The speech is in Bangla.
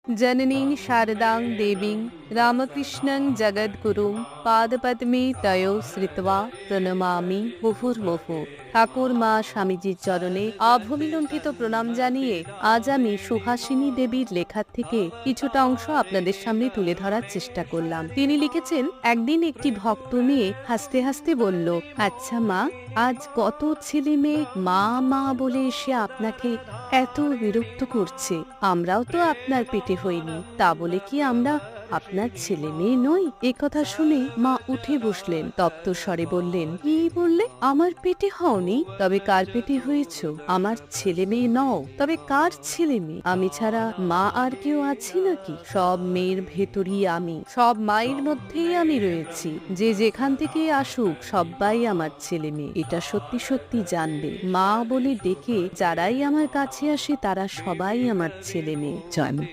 जननीं शारदां देवीं रामकृष्णं जगद्गुरुं पादपद्मे तयो श्रित्वा প্রণমামি মুহুর্মুহু। ঠাকুর মা স্বামীজির চরণে অভূমিলুণ্ঠিত প্রণাম জানিয়ে আজ আমি সুহাসিনী দেবীর লেখার থেকে কিছুটা অংশ আপনাদের সামনে তুলে ধরার চেষ্টা করলাম। তিনি লিখেছেন, একদিন একটি ভক্ত মেয়ে হাসতে হাসতে বলল, আচ্ছা মা, আজ কত ছেলে মেয়ে মা মা বলে এসে আপনাকে এত বিরক্ত করছে। আমরাও তো আপনার পেটে হইনি, তা বলে কি আমরা আপনার ছেলে মেয়ে নই? একথা শুনে মা উঠে বসলেন, তপ্ত স্বরে বললেন, কি বললে? আমার পেটে হওনি? তবে কার পেটে হয়েছ? আমার ছেলে মেয়ে নও, তবে কার ছেলে মেয়ে? আমি ছাড়া মা আর কেউ আছি নাকি? সব মেয়ের ভেতরই আমি, সব মায়ের মধ্যেই আমি রয়েছি। যে যেখান থেকে আসুক সবাই আমার ছেলে মেয়ে, এটা সত্যি সত্যি জানবে। মা বলে ডেকে যারাই আমার কাছে আসে তারা সবাই আমার ছেলে মেয়ে। জয় মা।